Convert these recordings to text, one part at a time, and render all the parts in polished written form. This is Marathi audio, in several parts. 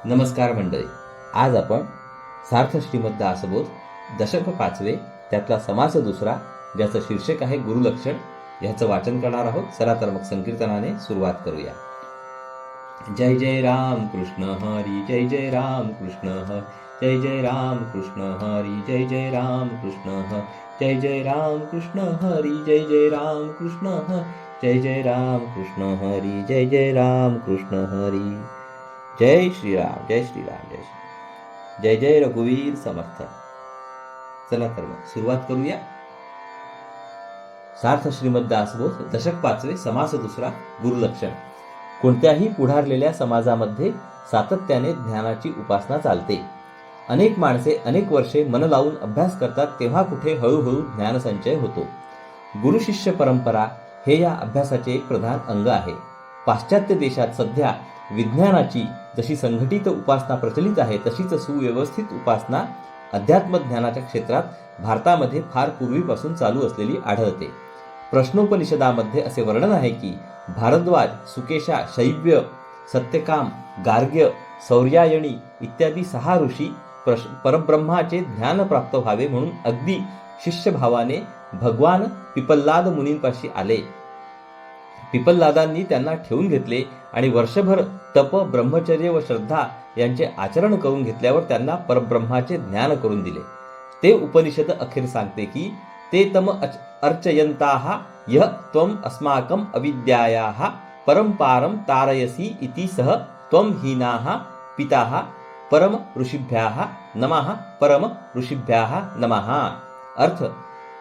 नमस्कार मंडळी. आज आपण सार्थ श्रीमद दासबोध दशक 5 त्यातला समास दुसरा, ज्याचं शीर्षक आहे गुरुलक्षण, ह्याचं वाचन करणार आहोत. चला तर मग संकीर्तनाने सुरुवात करूया. जय जय राम कृष्ण हरी, जय जय राम कृष्ण हरी, जय जय राम कृष्ण हरी, जय जय राम कृष्ण हरी, जय जय राम कृष्ण हरी, जय जय राम कृष्ण हरी, जय जय राम कृष्ण हरी, जय जय राम कृष्ण हरी. जय श्रीराम, जय श्रीराम, जय श्री, जय जय रघुवीर समर्थ. चला तर मग सुरुवात करूया. सार्थ श्रीमद दासबोध दशक 5 समास दुसरा, गुरुलक्षण. कोणत्याही पुढारलेल्या समाजामध्ये सातत्याने ज्ञानाची उपासना चालते. अनेक माणसे अनेक वर्षे मन लावून अभ्यास करतात, तेव्हा कुठे हळूहळू ज्ञानसंचय होतो. गुरुशिष्य परंपरा हे या अभ्यासाचे एक प्रधान अंग आहे. पाश्चात्य देशात सध्या विज्ञानाची जशी संघटित उपासना प्रचलित आहे, तशीच सुव्यवस्थित उपासना अध्यात्म ज्ञानाच्या क्षेत्रात भारतामध्ये फार पूर्वीपासून चालू असलेली आढळते. प्रश्नोपनिषदामध्ये असे वर्णन आहे की भारद्वाज, सुकेशा, शैव्य, सत्यकाम, गार्ग्य, सौर्यायणी इत्यादी 6 ऋषी परब्रह्माचे ज्ञान प्राप्त व्हावे म्हणून अगदी शिष्यभावाने भगवान पिपल्लाद मुनींपाशी आले. पिपल्लादांनी त्यांना ठेवून घेतले आणि वर्षभर तप, ब्रह्मचर्य व श्रद्धा यांचे आचरण करून घेतल्यावर त्यांना परब्रह्माचे ज्ञान करून दिले. ते उपनिषद अखेर सांगते की ते तम अर्चयंताः यः त्वम् अस्माकं अविद्यायाः परंपारं तारयसि इति सह त्वं हीनाः पिताः परम ऋषिभ्याः नमः, परम ऋषिभ्याः नमः. अर्थ,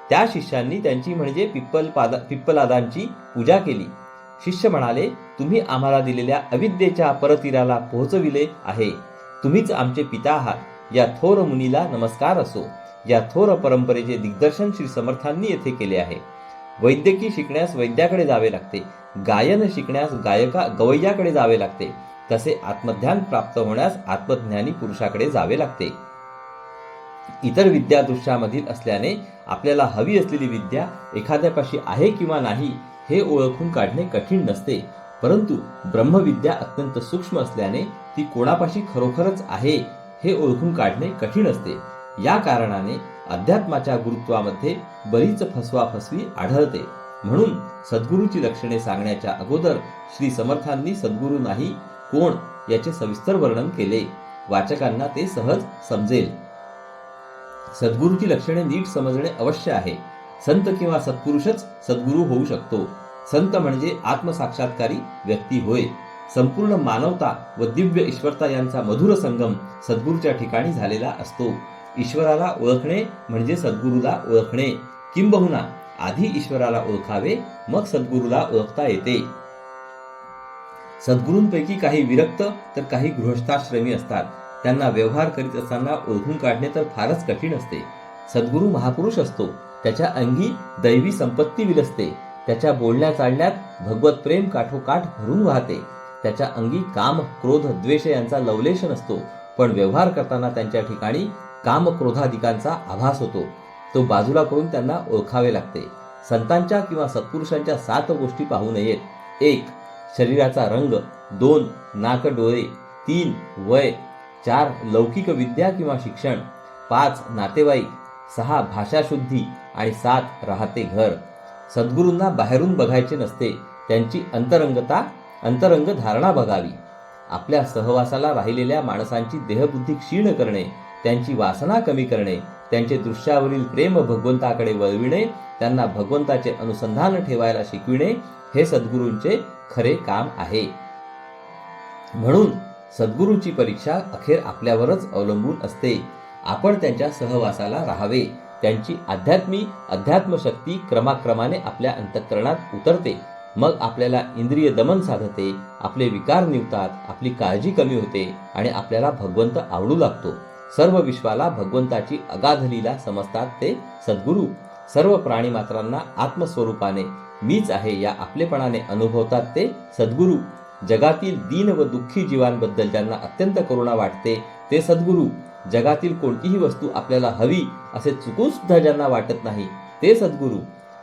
त्या शिष्यांनी त्यांची म्हणजे पिप्पलादांची पूजा केली. शिष्य म्हणाले, तुम्ही आम्हाला दिलेल्या अविद्येच्या परतीराला पोहोचविले आहे. तुम्हीच आमचे पिता आहात. या थोर मुनीला नमस्कार असो. या थोर परंपरेचे दिग्दर्शन श्री समर्थांनी येथे केले आहे. वैद्यकी शिकण्यास वैद्याकडे जावे लागते. गायन शिकण्यास गवय्याकडे जावे लागते. तसे आत्मध्यान प्राप्त होण्यास आत्मज्ञानी पुरुषाकडे जावे लागते. इतर विद्या दृश्यामधील असल्याने आपल्याला हवी असलेली विद्या एखाद्यापाशी आहे किंवा नाही हे ओळखून काढणे कठीण नसते, परंतु ब्रह्मविद्या अत्यंत सूक्ष्म असल्याने ती कोणापाशी खरोखरच आहे हे ओळखून काढणे कठीण असते. या कारणाने अध्यात्माच्या गुरुत्वामध्ये बरीच फसवाफसवी आढळते. म्हणून सद्गुरूची लक्षणे सांगण्याच्या अगोदर श्री समर्थांनी सद्गुरू नाही कोण याचे सविस्तर वर्णन केले. वाचकांना ते सहज समजेल. सद्गुरूची लक्षणे नीट समजणे अवश्य आहे. संत किंवा सत्पुरुषच सद्गुरू होऊ शकतो. संत म्हणजे आत्मसाक्षात्कारी व्यक्ती होय. संपूर्ण मानवता व दिव्य ईश्वरता यांचा मधुर संगम सद्गुरूच्या ठिकाणी झालेला असतो. ईश्वराला ओळखणे म्हणजे सद्गुरूला ओळखणे. किंबहुना आधी ईश्वराला ओळखावे, मग सद्गुरूला ओळखता येते. सद्गुरूंपैकी काही विरक्त तर काही गृहस्थाश्रमी असतात. त्यांना व्यवहार करीत असताना ओळखून काढणे तर फारच कठीण असते. सद्गुरू महापुरुष असतो. त्याच्या अंगी दैवी संपत्ती विलसते. त्याच्या बोलण्या चालण्यात भगवत प्रेम काठोकाठ भरून वाहते. त्याच्या अंगी काम, क्रोध, द्वेष यांचा लवलेश नसतो, पण व्यवहार करताना त्यांच्या ठिकाणी काम, क्रोधादिकांचा आभास होतो. तो बाजूला करून त्यांना ओळखावे लागते. संतांच्या किंवा सत्पुरुषांच्या 7 गोष्टी पाहू नयेत. 1. शरीराचा रंग. 2. नाक डोळे. 3. वय. 4. लौकिक विद्या किंवा शिक्षण. 5. नातेवाईक. 6. भाषाशुद्धी आणि 7. राहते घर. सद्गुरूंना बाहेरून बघायचे नसते, त्यांची अंतरंग धारणा बघावी. आपल्या सहवासाला राहिलेल्या माणसांची देहबुद्धी क्षीण करणे, त्यांची वासना कमी करणे, त्यांचे दृश्यावरील प्रेम भगवंताकडे वळविणे, त्यांना भगवंताचे अनुसंधान ठेवायला शिकविणे हे सद्गुरूंचे खरे काम आहे. म्हणून सद्गुरूची परीक्षा अखेर आपल्यावरच अवलंबून असते. आपण त्यांच्या सहवासाला राहावे. त्यांची अध्यात्मशक्ती क्रमाक्रमाने आपल्या अंतःकरणात उतरते. मग आपल्याला इंद्रिय दमन साधते, आपले विकार निवतात, आपली काळजी कमी होते आणि आपल्याला भगवंत आवडू लागतो. सर्व विश्वाला भगवंताची अगाध लीला समजतात ते सद्गुरू. सर्व प्राणीमात्रांना आत्मस्वरूपाने मीच आहे या आपलेपणाने अनुभवतात ते सद्गुरू. जगातील दीन व दुःखी जीवांबद्दल ज्यांना अत्यंत करुणा वाटते ते सद्गुरू. जगातील कोणतीही वस्तू आपल्याला हवी असे चुकून सुद्धा ज्यांना वाटत नाही ते सद्गुरू.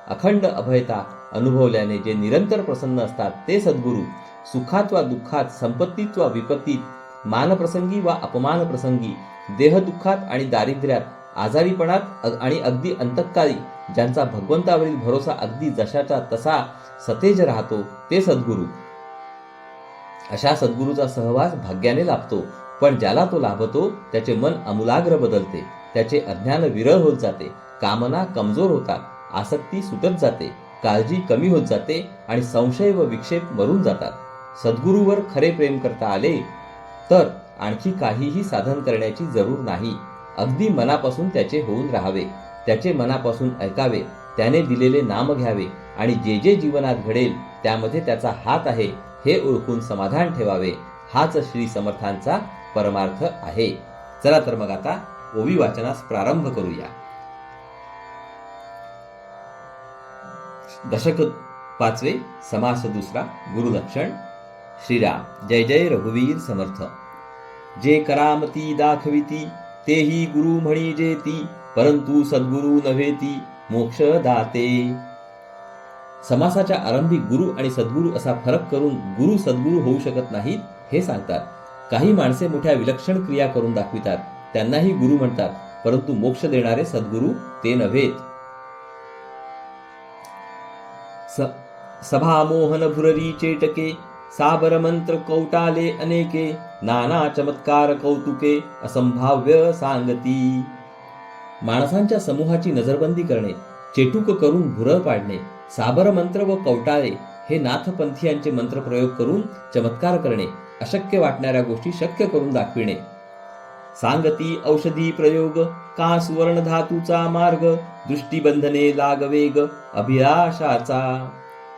अखंड अभयता अनुभवल्याने जे निरंतर प्रसन्न असतात ते सद्गुरू. सुखात वा दुःखात, संपत्तीत वा विपत्तीत मानप्रसंगी वा अपमानप्रसंगी, देहदुःखात आणि दारिद्र्यात, आजारीपणात आणि अगदी अंतकाळी ज्यांचा भगवंतावरील भरोसा अगदी जशाचा तसा सतेज राहतो ते सद्गुरू. अशा सद्गुरूचा सहवास भाग्याने लाभतो. पण ज्याला तो लाभतो त्याचे मन आमूलाग्र बदलते, त्याचे अज्ञान विरळ होत जाते, कामना कमजोर होतात, आसक्ती सुटत जाते, काळजी कमी होत जाते आणि संशय व विक्षेप मरून जातात. सद्गुरूवर खरे प्रेम करता आले तर आणखी काहीही साधन करण्याची जरूर नाही. अगदी मनापासून त्याचे होऊन राहावे, त्याचे मनापासून ऐकावे, त्याने दिलेले नाम घ्यावे आणि जे जे जीवनात घडेल त्यामध्ये त्याचा हात आहे हे ओळखून समाधान ठेवावे. हाच श्री समर्थांचा परमार्थ आहे. चला तर मग आता ओवी वाचनास प्रारंभ करूया. दशक 5, समास 2, गुरुलक्षण. श्रीराम. जय जय रघुवीर समर्थ. जे करामती दाखविती तेही गुरु म्हणी जेती, परंतु सद्गुरु नव्हेती मोक्ष दाते. समासाच्या आरंभी गुरु आणि सद्गुरु असा फरक करून गुरु सद्गुरु होऊ शकत नाहीत हे सांगतात. काही माणसे मोठ्या विलक्षण क्रिया करून दाखवितात, त्यांनाही गुरु म्हणतात, परंतु मोक्ष देणारे सद्गुरु ते नव्हेत. सभा मोहन भुररी चेटके, साबर मंत्र कौटाले अनेके, नाना चमत्कार कौतुके असंभाव्य सांगती. माणसांच्या समूहाची नजरबंदी करणे, चेटूक करून भुरळ पाडणे, साबर मंत्र व कौटाळे हे नाथपंथीयांचे मंत्र प्रयोग करून चमत्कार करणे, अशक्य वाटणाऱ्या गोष्टी शक्य करून दाखविणे. सांगती औषधी प्रयोग, का सुवर्ण धातूचा मार्ग, दृष्टीबंधने लागवेग अभिलाषाचा.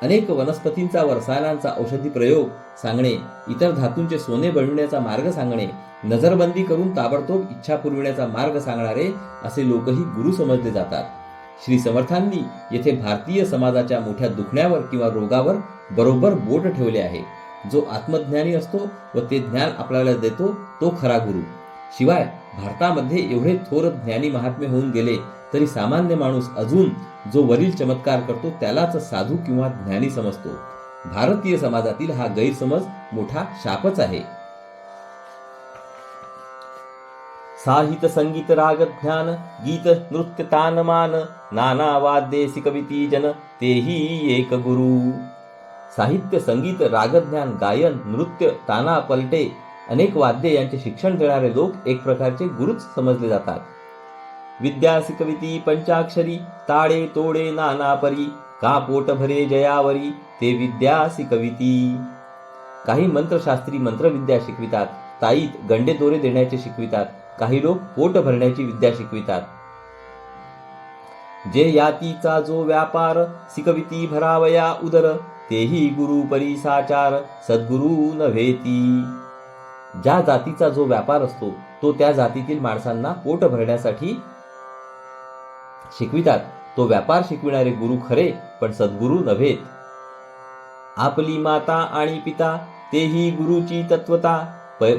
अनेक वनस्पतींचा व रसायनांचा औषधी प्रयोग सांगणे, इतर धातूंचे सोने बनविण्याचा मार्ग सांगणे, नजरबंदी करून ताबडतोब इच्छा पुरविण्याचा मार्ग सांगणारे असे लोकही गुरु समजले जातात. श्री समर्थांनी येथे भारतीय समाजाच्या मोठ्या दुखण्यावर किंवा रोगावर बरोबर बोट ठेवले आहे. जो आत्मज्ञानी असतो व ते ज्ञान आपल्याला देतो तो खरा गुरु. शिवाय भारतामध्ये एवढे थोर ज्ञानी महात्मे होऊन गेले तरी सामान्य माणूस अजून जो वरील चमत्कार करतो त्यालाच साधू किंवा ज्ञानी समजतो. भारतीय समाजातील हा गैरसमज मोठा शापच आहे. साहित्य संगीत राग ज्ञान, गीत नृत्य तान मान, नाना वाद्ये कविती जन तेही एक गुरु. साहित्य संगीत रागज्ञान, गायन, नृत्य, ताना पलटे, अनेक वाद्ये यांचे शिक्षण देणारे लोक एक प्रकारचे गुरुच समजले जातात. विद्या शिकविती पंचाक्षरी, ताडे तोडे नाना परी, का पोट भरे जयावरी ते विद्या शिकविती. काही मंत्रशास्त्री मंत्रविद्या शिकवितात, ताईत गंडे दोरे देण्याचे शिकवितात, काही लोक पोट भरण्याची विद्या शिकवितात. जे यातीचा जो व्यापार, शिकविती भरावया उदर, तेही गुरु परिसाचार सद्गुरु नव्हेती. ज्या जातीचा जो व्यापार असतो तो त्या जातीतील माणसांना पोट भरण्यासाठी शिकवितात, तो व्यापार शिकविणारे गुरु खरे, पण सद्गुरु नव्हेत. आपली माता आणि पिता तेही गुरुची तत्वता,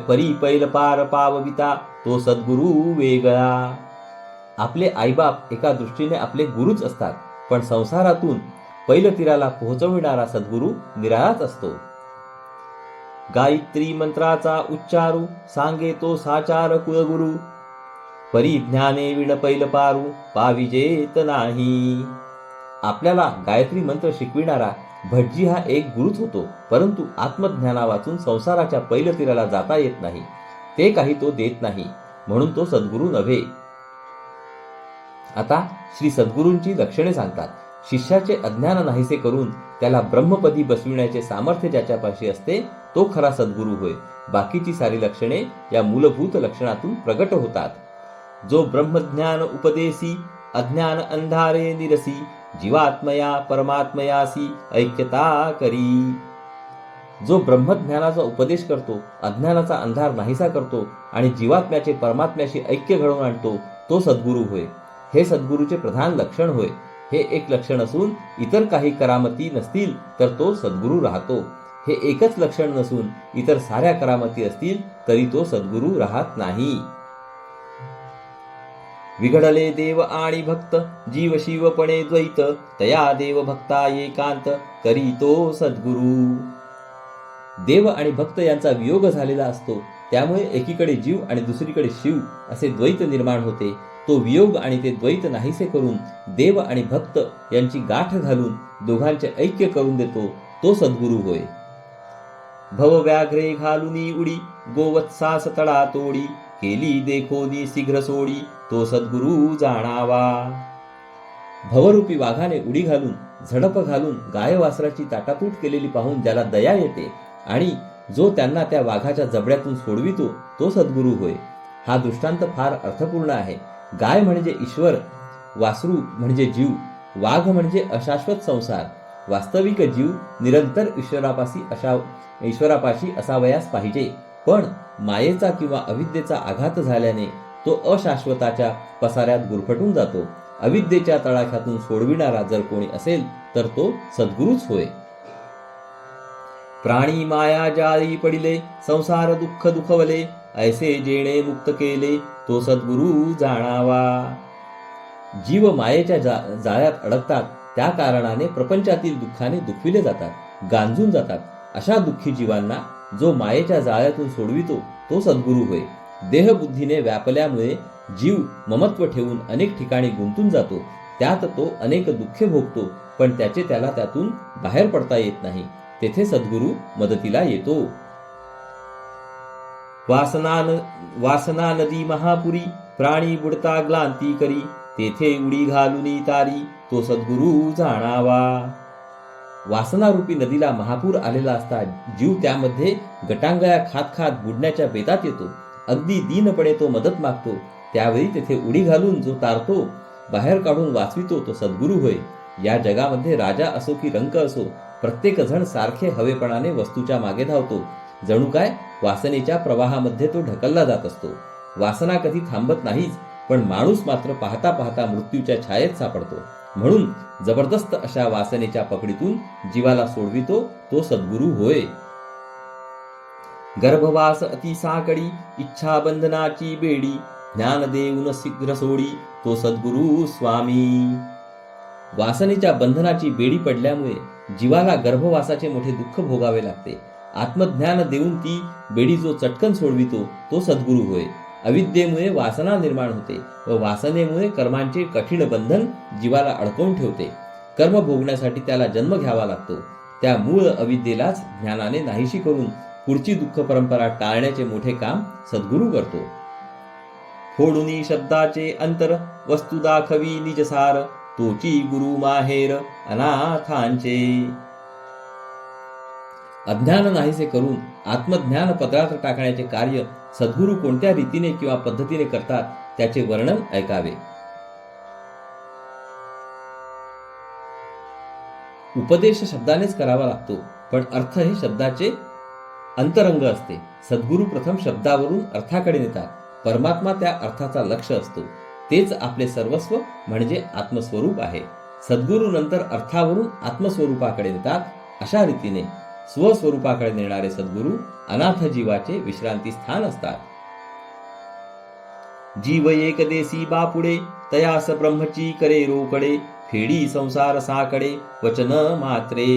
परी पैल पार पावविता तो सद्गुरु वेगळा. आपले आईबाप एका दृष्टीने आपले गुरुच असतात, पण संसारातून पैलतीराला पोहोचविणारा सद्गुरु निराळाच असतो. गायत्री मंत्राचा उच्चारू, सांगे तो साचार कुलगुरु, परिज्ञाने विण पैल पारू पाविजेत नाही. आपल्याला गायत्री मंत्र शिकविणारा भटजी हा एक गुरुच होतो, परंतु आत्मज्ञाना वाचून संसाराच्या पैलतीराला जाता येत नाही, ते काही तो देत नाही, म्हणून तो सद्गुरु नव्हे. आता श्री सद्गुरूंची लक्षणे सांगतात. शिष्याचे अज्ञान नाहीसे करून त्याला ब्रह्मपदी बसविण्याचे सामर्थ्य ज्याच्यापाशी असते तो खरा सद्गुरू होय. बाकीची सारी लक्षणे या मूलभूत लक्षणातून प्रगट होतात. जो ब्रह्मज्ञान उपदेसी, अज्ञान अंधारे निरसी, जीवात्मया परमात्मयासी ऐक्यता करी. जो ब्रह्मज्ञानाचा उपदेश करतो, अज्ञानाचा अंधार नाहीसा करतो आणि जीवात्म्याचे परमात्म्याशी ऐक्य घडवून आणतो तो सद्गुरू होय. हे सद्गुरूचे प्रधान लक्षण होय. हे एक लक्षण असून इतर काही करामती नसतील तर तो सद्गुरू राहतो. हे एकच लक्षण नसून इतर साऱ्या करामती असतील तरी तो सद्गुरू राहत नाही. विघडले देव आणि भक्त, जीव शिवपणे द्वैत, तया देव भक्ता एकांत, करी तो सद्गुरू. देव आणि भक्त यांचा वियोग झालेला असतो त्यामुळे एकीकडे जीव आणि दुसरीकडे शिव असे द्वैत निर्माण होते. तो वियोग आणि ते द्वैत नाहीसे करून देव आणि भक्त यांची गाठ घालून दोघांचे ऐक्य करून देतो तो सद्गुरू होय. भवव्याघ्रे घालुनी उडी गोवत्सास तळा तोडी केली देखोनी शीघ्र सोडी तो सद्गुरू जाणावा. भवरूपी वाघाने उडी घालून झडप घालून गाय वासराची ताटातूट केलेली पाहून ज्याला दया येते आणि जो त्यांना त्या वाघाच्या जबड्यातून सोडवितो तो सद्गुरू होय. हा दृष्टांत फार अर्थपूर्ण आहे. गाय म्हणजे ईश्वर, वासरू म्हणजे जीव, वाघ म्हणजे अशाश्वत संसार. वास्तविक जीव निरंतर ईश्वरापाशी असावयास पाहिजे, पण मायेचा किंवा अविद्येचा आघात झाल्याने तो अशाश्वताच्या पसाऱ्यात गुरफटून जातो. अविद्येच्या तळाख्यातून सोडविणारा जर कोणी असेल तर तो सद्गुरूच होय. प्राणी माया जाळी पडिले संसार दुःख दुखवले ऐसे जेणे मुक्त केले तो सद्गुरू जाणावा. जीव मायेच्या जाळ्यात अडकतात, त्या कारणाने प्रपंचातील दुःखाने दुखविले जातात, गांजून जातात. अशा दुःखी जीवांना जो मायेच्या जाळ्यातून सोडवितो तो सद्गुरू होय. देहबुद्धीने व्यापल्यामुळे जीव ममत्व ठेवून अनेक ठिकाणी गुंतून जातो. त्यात तो अनेक दुःखे भोगतो, पण त्याला त्यातून बाहेर पडता येत नाही. तेथे सद्गुरू मदतीला येतो. वासना नदी महापुरी प्राणी बुडता ग्लांती करी तेथे उडी घालुनी तारी तो सद्गुरू जाणावा. वासनारूपी नदीला महापूर आलेला असता जीव त्यामध्ये गटांगळ्या खात खात बुडण्याच्या बेतात येतो. अगदी दीनपणे तो मदत मागतो. त्यावेळी तेथे उडी घालून जो तारतो, बाहेर काढून वाचवितो तो सद्गुरू होय. या जगामध्ये राजा असो की रंक असो, प्रत्येक जण सारखे हवेपणाने वस्तूच्या मागे धावतो. जणू काय वासनेच्या प्रवाहामध्ये तो ढकलला जात असतो. वासना कधी थांबत नाहीच, पण माणूस मात्र पाहता पाहता मृत्यूच्या छायेत सापडतो. म्हणून जबरदस्त अशा वासनेच्या पकडीतून जीवाला सोडवितो तो सद्गुरू होय. गर्भवास अति साकडी इच्छा बंधनाची बेडी ज्ञान देऊन शीघ्र सोडी तो सद्गुरू स्वामी. वासनेच्या बंधनाची बेडी पडल्यामुळे जीवाला गर्भवासाचे मोठे दुःख भोगावे लागते. आत्मज्ञान देऊन ती बेडी जो चटकन सोडवितो तो सद्गुरू होय. अविद्येमुळे वासना निर्माण होते व वासनेमुळे कर्मांचे कठीण बंधन जीवाला अडकवून ठेवते. कर्म भोगण्यासाठी त्याला जन्म घ्यावा लागतो. त्या मूळ अविद्येलाच ज्ञानाने नाहीशी करून पुढची दुःख परंपरा टाळण्याचे मोठे काम सद्गुरू करतो. फोडुनी शब्दाचे अंतर वस्तू दाखवी निजसार तोची गुरु माहेर अनाथांचे. अज्ञान नाहीसे करून आत्मज्ञान पदरात टाकण्याचे कार्य सद्गुरू कोणत्या रीतीने किंवा पद्धतीने करतात त्याचे वर्णन ऐकावे. उपदेश शब्दानेच करावा लागतो, पण अर्थ हे शब्दाचे अंतरंग असते. सद्गुरू प्रथम शब्दावरून अर्थाकडे नेतात. परमात्मा त्या अर्थाचा लक्ष असतो. तेच आपले सर्वस्व म्हणजे आत्मस्वरूप आहे. सद्गुरू नंतर अर्थावरून आत्मस्वरूपाकडे नेतात. अशा रीतीने स्वस्वरूपाकडे नेणारे सद्गुरू अनाथ जीवाचे विश्रांती स्थान असतात. जीव एक देसी बापुडे तयास ब्रह्मची करे रोकडे फेडी संसार साकडे वचन मात्रे.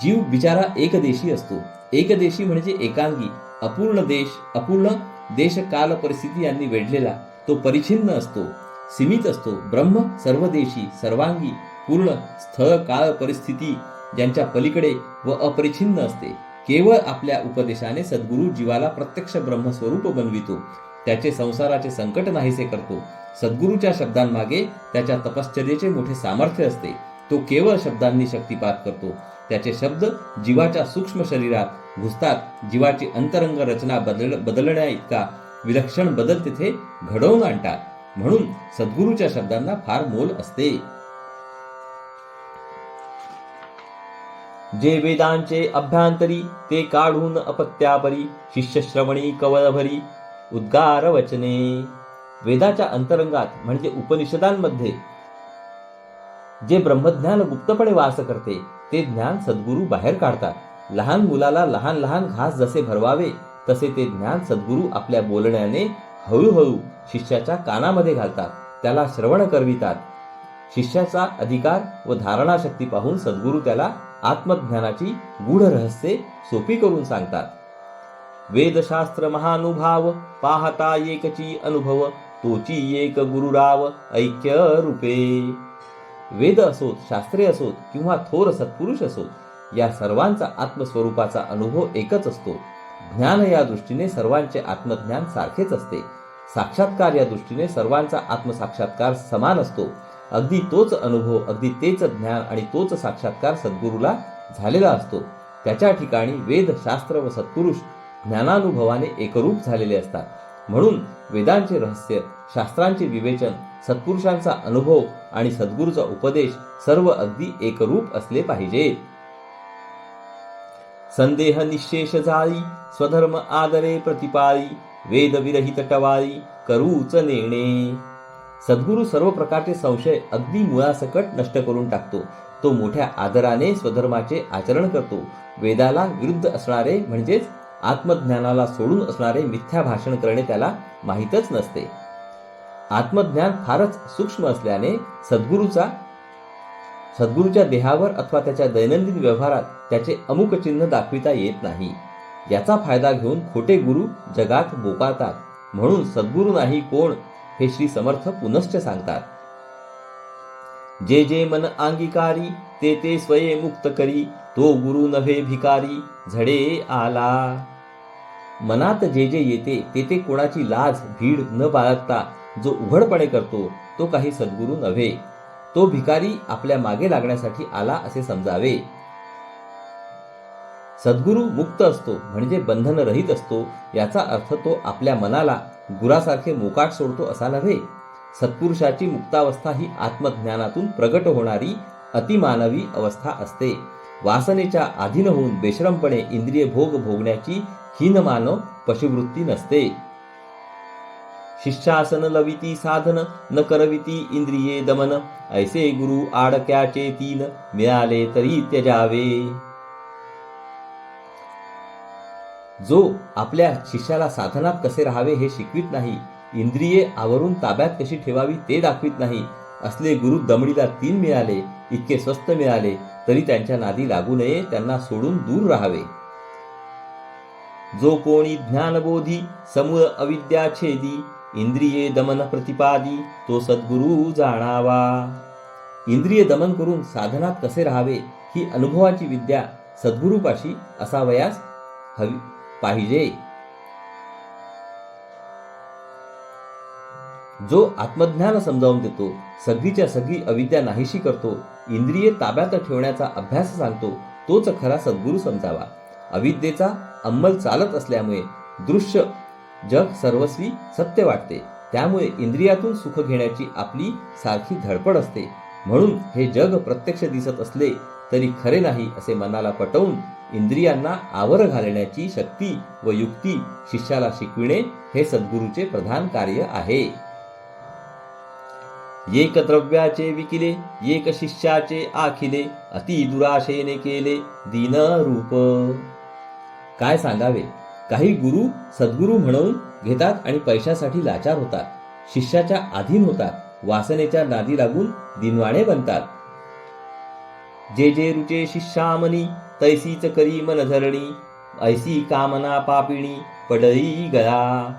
जीव बिचारा एकदेशी असतो. एकदेशी म्हणजे एकांगी, अपूर्ण देश काल परिस्थिती यांनी वेढलेला. तो परिच्छिन्न असतो, सीमित असतो. ब्रह्म सर्वदेशी, सर्वांगी, पूर्ण स्थळ काळ परिस्थिती ज्यांच्या पलीकडे व अपरिच्छिन्न असते. केवळ आपल्या उपदेशाने सद्गुरू जीवाला प्रत्यक्ष ब्रह्मस्वरूप बनवितो. त्याचे संसाराचे संकट नाहीसे करतो. सद्गुरूच्या शब्दांमागे त्याच्या तपश्चर्येचे मोठे सामर्थ्य असते. तो केवळ शब्दांनी शक्तिपात करतो. त्याचे शब्द जीवाच्या सूक्ष्म शरीरात घुसतात. जीवाची अंतरंग रचना बदलण्या इतका विलक्षण बदल तिथे घडवून आणतात. म्हणून सद्गुरूच्या शब्दांना फार मोल असते. जे वेदांचे अभ्यांतरी ते काढून अपत्यापरी शिष्यश्रवणी कवळभरी उद्गार वचने. वेदाच्या अंतरंगात म्हणजे उपनिषदांमध्ये जे ब्रह्मज्ञान गुप्तपणे वास करते ते ज्ञान सद्गुरू बाहेर काढतात. लहान मुलाला लहान लहान घास जसे भरवावे तसे ते ज्ञान सद्गुरू आपल्या बोलण्याने हळूहळू शिष्याच्या कानामध्ये घालतात. त्याला श्रवण करवितात. शिष्याचा अधिकार व धारणा शक्ती पाहून सद्गुरू त्याला आत्मज्ञानाची गूढ रहस्ये सोपी करून सांगतात. वेदशास्त्र महानुभाव पाहता एकची अनुभव तोची एक गुरुराव ऐक्य रूपे. वेद असोत, शास्त्रे असोत किंवा थोर सत्पुरुष असोत, या सर्वांचा आत्मस्वरूपाचा अनुभव एकच असतो. ज्ञान या दृष्टीने सर्वांचे आत्मज्ञान सारखेच असते. साक्षात्कार या दृष्टीने सर्वांचा आत्मसाक्षात्कार समान असतो. अगदी तोच अनुभव, अगदी तेच ज्ञान आणि तोच साक्षात्कार सद्गुरूला झालेला असतो. त्याच्या ठिकाणी वेद, शास्त्र व सत्पुरुष ज्ञानानुभवाने एकरूप झालेले असतात. म्हणून वेदांचे रहस्य, शास्त्रांचे विवेचन, सत्पुरुषांचा अनुभव आणि सद्गुरूचा उपदेश सर्व अगदी एकरूप असले पाहिजे. संदेह निशेष जाळी स्वधर्म आदरे प्रतिपाळी वेद विरहित टवाळी करूच नेणे. सद्गुरू सर्व प्रकारचे संशय अगदी मुळासकट नष्ट करून टाकतो. तो मोठ्या आदराने स्वधर्माचे आचरण करतो. वेदाला विरुद्ध असणारे म्हणजेच आत्मज्ञानाला सोडून असणारे मिथ्या भाषण करणे त्याला माहीतच नसते. आत्मज्ञान फारच सूक्ष्म असल्याने सद्गुरूच्या देहावर अथवा त्याच्या दैनंदिन व्यवहारात त्याचे अमुक चिन्ह दाखविता येत नाही. याचा फायदा घेऊन खोटे गुरु जगात बोकाळतात. म्हणून सद्गुरू नाही कोण हे श्री समर्थ पुनश्च सांगतात. जे जे मन अंगीकारी ते ते स्वये मुक्त करी तो गुरु नव्हे भिकारी झडे आला. मनात जे जे येते ते ते कोणाची लाज भीड न बाळगता जो उघडपणे करतो तो काही सद्गुरू नव्हे. तो भिकारी आपल्या मागे लागण्यासाठी आला असे समजावे. सद्गुरू मुक्त असतो म्हणजे बंधनरहित असतो. याचा अर्थ तो आपल्या मनाला गुरासारखे मोकाट सोडतो असा नव्हे. सत्पुरुषाची मुक्तावस्था ही आत्मज्ञानातून प्रगट होणारी अतिमानवी अवस्था असते. वासनेच्या अधीन होऊन बेशरमपणे इंद्रिय भोग भोगण्याची हीनमानव पशुवृत्ती नसते. शिष्यासन लविती साधन न करविती इंद्रिये दमन ऐसे गुरु आडक्याचे तीन मिळाले तरी त्यजावे. जो आपल्या शिष्याला साधनात कसे राहावे हे शिकवित नाही, इंद्रिये आवरून ताब्यात कशी ठेवावी ते दाखवित नाही, असले गुरु दमडीला तीन मिळाले, इतके स्वस्त मिळाले तरी त्यांच्या नादी लागू नये, त्यांना सोडून दूर राहावे. जो कोणी ज्ञानबोधी समूळ अविद्या छेदी इंद्रिये दमन प्रतिपादी तो सद्गुरु जाणावा. इंद्रिय दमन करून साधनात कसे राहावे ही अनुभवाची विद्या सद्गुरूपाशी असावयास हवी पाहिजे. जो आत्मज्ञान समजावून देतो, सगळीच्या सगळी अविद्या नाहीशी करतो, इंद्रिये ताब्यात ठेवण्याचा अभ्यास सांगतो, तोच खरा सद्गुरू समजावा. अविद्येचा अंमल चालत असल्यामुळे दृश्य जग सर्वस्वी सत्य वाटते. त्यामुळे इंद्रियातून सुख घेण्याची आपली सारखी धडपड असते. म्हणून हे जग प्रत्यक्ष दिसत असले तरी खरे नाही असे मनाला पटवून इंद्रियांना आवर घालण्याची शक्ती व युक्ती शिष्याला शिकविणे हे सद्गुरूचे प्रधान कार्य आहे. एक द्रव्याचे विकिले एक शिष्याचे आखिले अति दुराशेने केले दीन रूप. काय सांगावे, काही गुरु सद्गुरू म्हणून घेतात आणि पैशासाठी लाचार होतात, शिष्याच्या अधीन होतात, वासनेच्या नादी लागून दिनवाणे बनतात. जे जे रुचे शिष्यामनी तैसीच करी मन धरणी ऐसी कामना पापिणी पडई गळा.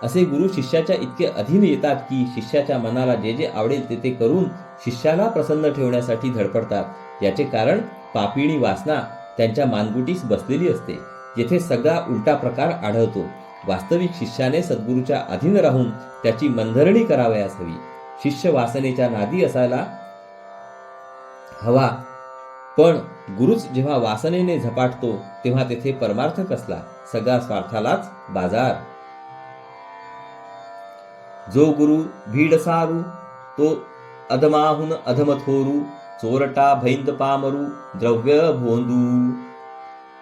असे गुरु शिष्याच्या इतके अधीन येतात की शिष्याच्या मनाला जे जे आवडेल ते ते करून शिष्याला प्रसन्न ठेवण्यासाठी धडपडतात. याचे कारण पापिणी वासना त्यांच्या मानगुटीस बसलेली असते, येथे सगळा उलटा प्रकार आढळतो. वास्तविक शिष्याने सद्गुरूच्या अधीन राहून त्याची मनधरणी करावयास हवी. शिष्य वासनेच्या नादी असायला हवा, पण गुरुच जेव्हा वासनेने झपाटतो तेव्हा तेथे परमार्थ कसला, सगळा स्वार्थालाच बाजार. जो गुरु भीड सारू तो अधमाहून अधम थोरू चोरटा भैंद पामरू द्रव्य भोंदू.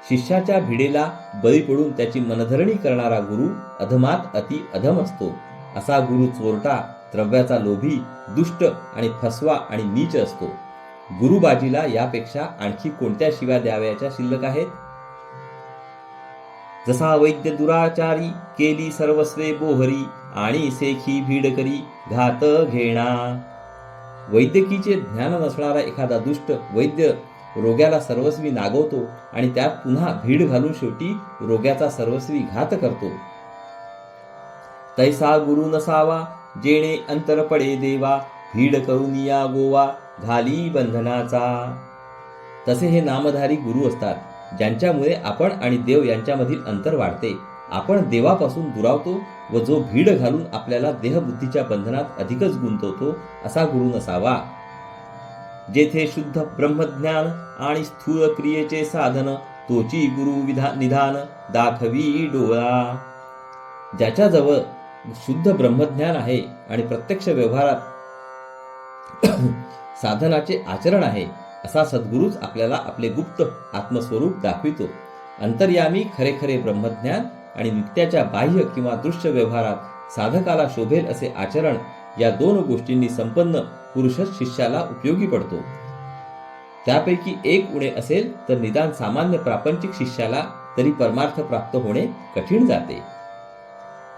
शिष्याच्या भिडेला बळी पडून त्याची मनधरणी करणारा गुरु अधमात अति अधम असतो. असा गुरु चोरटा, द्रव्याचा लोभी, दुष्ट आणि फसवा आणि नीच असतो. गुरुबाजीला यापेक्षा आणखी कोणत्या शिव्या द्यावयाच्या शिल्लक आहेत. जसा वैद्य दुराचारी केली सर्वस्वे बोहरी आणि सेखी भीड करी घात घेणा. वैद्यकीचे ज्ञान नसणारा एखादा दुष्ट वैद्य रोग्याला सर्वस्वी नागवतो आणि त्यात पुन्हा भीड घालून शेवटी रोग्याचा सर्वस्वी घात करतो. तैसा गुरु नसावा जेणे अंतर पडे देवा, भीड करुनिया गोवा घाली बंधनाचा. तसे हे नामधारी गुरु असतात, ज्यांच्यामुळे आपण आणि देव यांच्यामधील अंतर वाढते. आपण देवापासून दुरावतो व जो भीड घालून आपल्याला देहबुद्धीच्या बंधनात अधिकच गुंतवतो असा गुरु नसावा. जेथे शुद्ध ब्रह्मज्ञान आणि स्थूल क्रियेचे साधन, तोची गुरु निधान दाखवी डोळा. ज्याच्याजवळ शुद्ध ब्रह्मज्ञान आहे आणि प्रत्यक्ष व्यवहारात साधनाचे आचरण आहे, असा सद्गुरूच आपल्याला आपले गुप्त आत्मस्वरूप दाखवितो. अंतर्यामी खरे खरे ब्रह्मज्ञान आणि नित्याच्या बाह्य किंवा दृश्य व्यवहारात साधकाला शोभेल असे आचरण, या दोन गोष्टींनी संपन्न पुरुषच शिष्याला उपयोगी पडतो. त्यापैकी एक उणे असेल तर निदान सामान्य प्रापंचिक शिष्याला तरी परमार्थ प्राप्त होणे कठीण जाते.